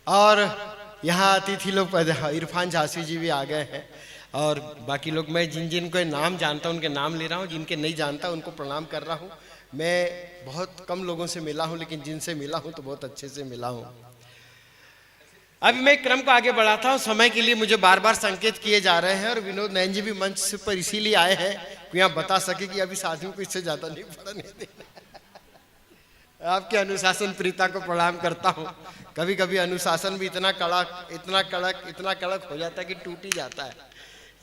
और यहाँ अतिथि लोग इरफान झांसी जी भी आ गए हैं और बाकी लोग, मैं जिन जिन को नाम जानता हूँ उनके नाम ले रहा हूँ, जिनके नहीं जानता उनको प्रणाम कर रहा हूँ। मैं बहुत कम लोगों से मिला हूँ, लेकिन जिनसे मिला हूँ तो बहुत अच्छे से मिला हूँ। अभी मैं क्रम को आगे बढ़ाता हूँ, समय के लिए मुझे बार बार संकेत किए जा रहे हैं और विनोद नयन जी भी मंच पर इसीलिए आए हैं कि आप बता सके कि अभी साथियों को इससे ज्यादा नहीं पढ़ने देना। आपके अनुशासन प्रीता को प्रणाम करता हूँ। कभी कभी अनुशासन भी इतना कड़क हो जाता है कि टूट ही जाता है,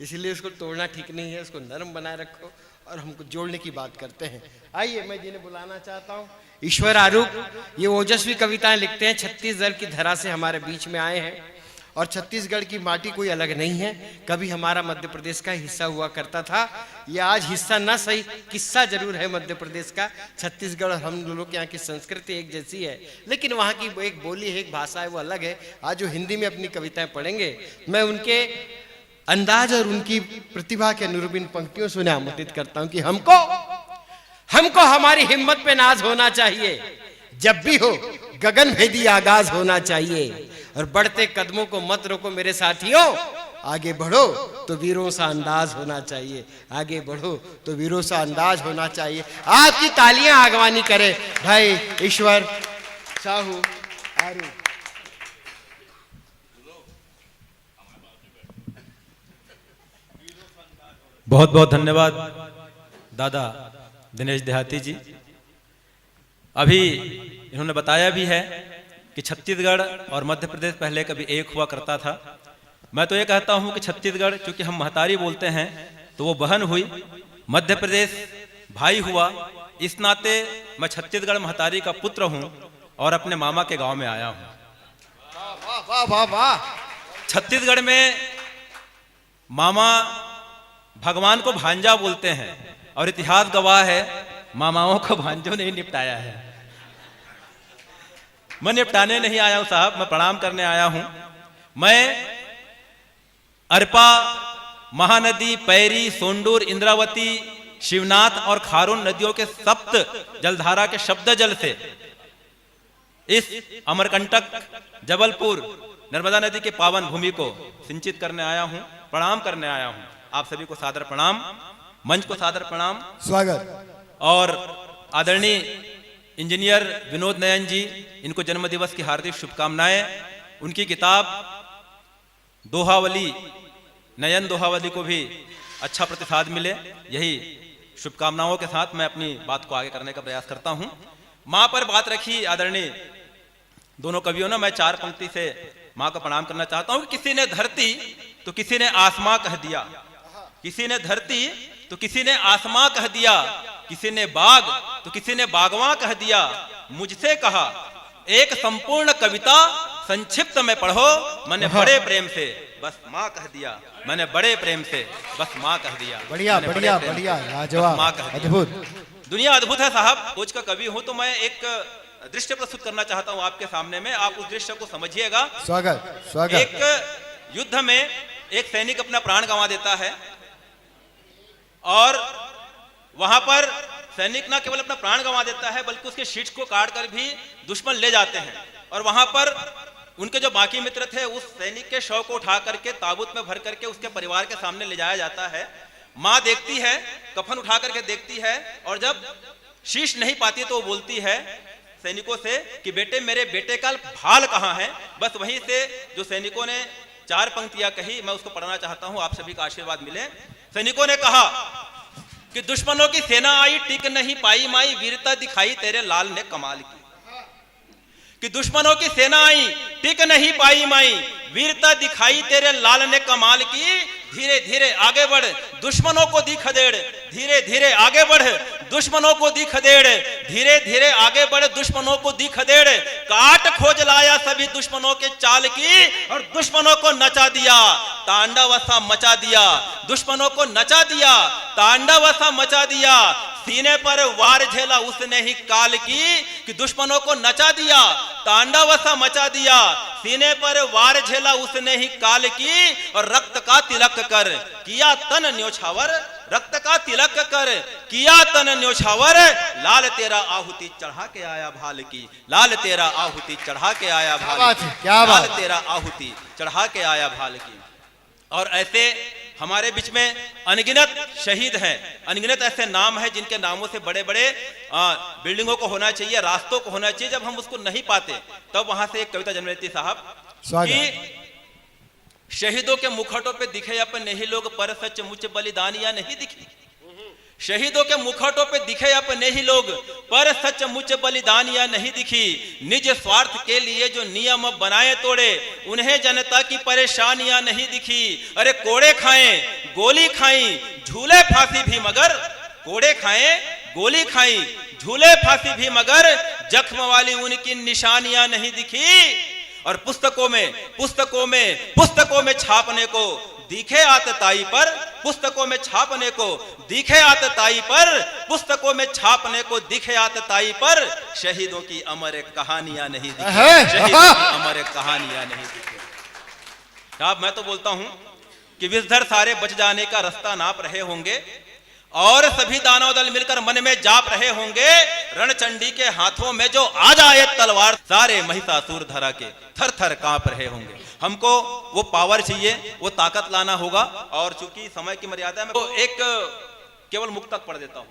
इसलिए उसको तोड़ना ठीक नहीं है, उसको नरम बनाए रखो और हमको जोड़ने की बात करते हैं। आइए मैं जिन्हें बुलाना चाहता हूँ, ईश्वर आरूप। ये ओजस्वी कविताएं लिखते हैं, छत्तीसगढ़ की धरा से हमारे बीच में आए हैं और छत्तीसगढ़ की माटी कोई अलग नहीं है, कभी हमारा मध्य प्रदेश का हिस्सा हुआ करता था। ये आज हिस्सा ना सही, किस्सा जरूर है मध्य प्रदेश का। छत्तीसगढ़ और हम लोगों के यहाँ की संस्कृति एक जैसी है, लेकिन वहाँ की एक बोली है, एक भाषा है, वो अलग है। आज जो हिंदी में अपनी कविताएं पढ़ेंगे, मैं उनके अंदाज और उनकी प्रतिभा के अनुरूप इन पंक्तियों से उन्हें आमंत्रित करता हूं कि हमको हमारी हिम्मत पे नाज होना चाहिए, जब भी हो गगन भेदी आगाज होना चाहिए, और बढ़ते कदमों को मत रोको मेरे साथियों, आगे बढ़ो तो वीरों सा अंदाज होना चाहिए, आगे बढ़ो तो वीरों सा अंदाज होना चाहिए। आपकी तालियां आगवानी करें भाई ईश्वर साहू आरू। बहुत बहुत धन्यवाद दादा दिनेश देहाती जी। अभी इन्होंने बताया भी है कि छत्तीसगढ़ और मध्य प्रदेश पहले कभी एक हुआ करता था। मैं तो ये कहता हूँ कि छत्तीसगढ़, क्योंकि हम महतारी बोलते हैं, तो वो बहन हुई, मध्य प्रदेश भाई हुआ। इस नाते मैं छत्तीसगढ़ महतारी का पुत्र हूँ और अपने मामा के गांव में आया हूँ। वाह वाह वाह। छत्तीसगढ़ में मामा भगवान को भांजा बोलते हैं और इतिहास गवाह है, मामाओं को भांजों ने निपटाया है। मैं निपटाने नहीं आया हूं साहब, मैं प्रणाम करने आया हूं। मैं अरपा, महानदी, पैरी, सोंडूर, इंद्रावती, शिवनाथ और खारून नदियों के सप्त जलधारा के शब्द जल से इस अमरकंटक, जबलपुर, नर्मदा नदी के पावन भूमि को सिंचित करने आया हूं, प्रणाम करने आया हूं। आप सभी को सादर प्रणाम, मंच को सादर प्रणाम, स्वागत। और आदरणीय इंजीनियर विनोद नयन जी, इनको जन्मदिवस की हार्दिक शुभकामनाएं। उनकी किताब दोहावली, नयन दोहावली को भी अच्छा प्रतिसाद मिले, यही शुभकामनाओं के साथ मैं अपनी बात को आगे करने का प्रयास करता हूं। मां पर बात रखी आदरणीय दोनों कवियों ने, मैं चार पंक्ति से मां का प्रणाम करना चाहता हूं। किसी ने धरती तो किसी ने आसमां कह दिया, किसी ने धरती तो किसी ने आसमां कह दिया, किसी ने बाग तो किसी ने बागवां कह दिया। मुझसे कहा एक संपूर्ण कविता संक्षिप्त में पढ़ो, मैंने बड़े प्रेम से बस मां कह दिया, मैंने बड़े प्रेम से बस मां कह दिया। बढ़िया बढ़िया बढ़िया, लाजवाब, अद्भुत। दुनिया अद्भुत है साहब। खोज का कवि हूं तो मैं एक दृश्य प्रस्तुत करना चाहता हूं आपके सामने में, आप उस दृश्य को समझिएगा। स्वागत स्वागत। एक युद्ध में एक सैनिक अपना प्राण गंवा देता है और वहां पर सैनिक ना केवल अपना प्राण गंवा देता है बल्कि उसके शीश को काट कर भी दुश्मन ले जाते हैं, और वहां पर उनके जो बाकी मित्र थे उस सैनिक के शव को उठा करके ताबूत में भर करके उसके परिवार के सामने ले जाया जाता है। मां देखती है, कफन उठा करके देखती है, और जब शीश नहीं पाती तो वो बोलती है सैनिकों से कि बेटे, मेरे बेटे का भाल कहाँ है। बस वहीं से जो सैनिकों ने चार पंक्तियां कही, मैं उसको पढ़ना चाहता हूं, आप सभी का आशीर्वाद मिले। सैनिकों ने कहा कि दुश्मनों की सेना आई, टिक नहीं पाई माई, वीरता दिखाई तेरे लाल ने कमाल की। कि दुश्मनों की सेना आई, टिक नहीं पाई माई, वीरता दिखाई तेरे लाल ने कमाल की। धीरे धीरे आगे बढ़, दुश्मनों को दी खदेड़, धीरे धीरे आगे बढ़, दुश्मनों को दी खदेड़, धीरे धीरे आगे बढ़, दुश्मनों को दी खदेड़। काट खोज लाया सभी दुश्मनों के चाल की, और दुश्मनों को नचा दिया, तांडव सा मचा दिया। दुश्मनों को नचा दिया, तांडव सा मचा दिया। सीने पर वार झेला उसने ही काल की। कि दुश्मनों को नचा दिया, तांडव सा मचा दिया। सीने पर वार झेला उसने ही काल की, और रक्त का तिलक कर किया तन न्योछावर रक्त का तिलक कर किया तन न्योछावर, लाल तेरा आहुति चढ़ा के आया भाल की, लाल तेरा आहुति चढ़ा के आया भाल की, क्या बात, लाल तेरा आहुति चढ़ा के आया भाल की। और ऐसे हमारे बीच में अनगिनत शहीद हैं, अनगिनत ऐसे नाम हैं जिनके नामों से बड़े बड़े बिल्डिंगों को होना चाहिए, रास्तों को होना चाहिए। जब हम उसको नहीं पाते तब वहां से एक कविता जन्म लेती साहब कि शहीदों के मुखौटों पे दिखे अपने ही लोग, पर सचमुच बलिदानियां नहीं दिखी। शहीदों के मुखौटों पे दिखे अपने ही लोग, पर सचमुच बलिदानियां नहीं दिखी। निज स्वार्थ के लिए जो नियम बनाए तोड़े, उन्हें जनता की परेशानियां नहीं दिखी। अरे कोड़े खाएं गोली खाई झूले फांसी भी मगर, कोड़े खाएं गोली खाई झूले फांसी भी मगर, जख्म वाली उनकी निशानियां नहीं दिखी। और पुस्तकों में छापने को दिखे आतताई पर, पुस्तकों में छापने को दिखे आतताई पर, पुस्तकों में छापने को दिखे आतताई पर, शहीदों की अमर कहानियां नहीं दिखी, शहीदों की अमर कहानियां नहीं दिखी। अब मैं तो बोलता हूं कि विषधर सारे बच जाने का रास्ता नाप रहे होंगे, और सभी दानव दल मिलकर मन में जाप रहे होंगे। रणचंडी के हाथों में जो आ जाए तलवार, सारे महिषासुर धरा के थर थर कांप रहे होंगे। हमको वो पावर चाहिए, वो ताकत लाना होगा। और चूंकि समय की मर्यादा में तो एक केवल मुक्तक पढ़ देता हूं,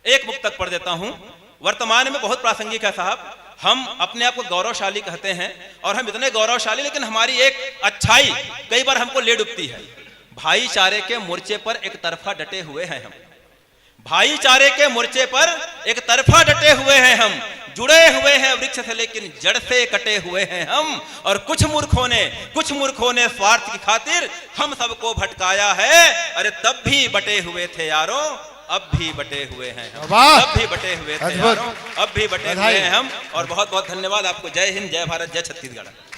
एक मुक्तक पढ़ देता हूं, वर्तमान में बहुत प्रासंगिक है साहब। हम अपने आप को गौरवशाली कहते हैं, और हम इतने गौरवशाली, लेकिन हमारी एक अच्छाई कई बार हमको ले डूबती है। भाईचारे के मोर्चे पर एक तरफा डटे हुए हैं हम, भाईचारे के मोर्चे पर एक तरफा डटे हुए हैं हम, जुड़े हुए हैं वृक्ष से लेकिन जड़ से कटे हुए हैं हम। और कुछ मूर्खों ने स्वार्थ की खातिर हम सबको भटकाया है। अरे तब भी बटे हुए थे यारों, अब भी बटे हुए हैं हम, अब भी बटे हुए थे यारों, अब भी बटे हुए हैं हम। और बहुत बहुत धन्यवाद आपको। जय हिंद, जय भारत, जय छत्तीसगढ़।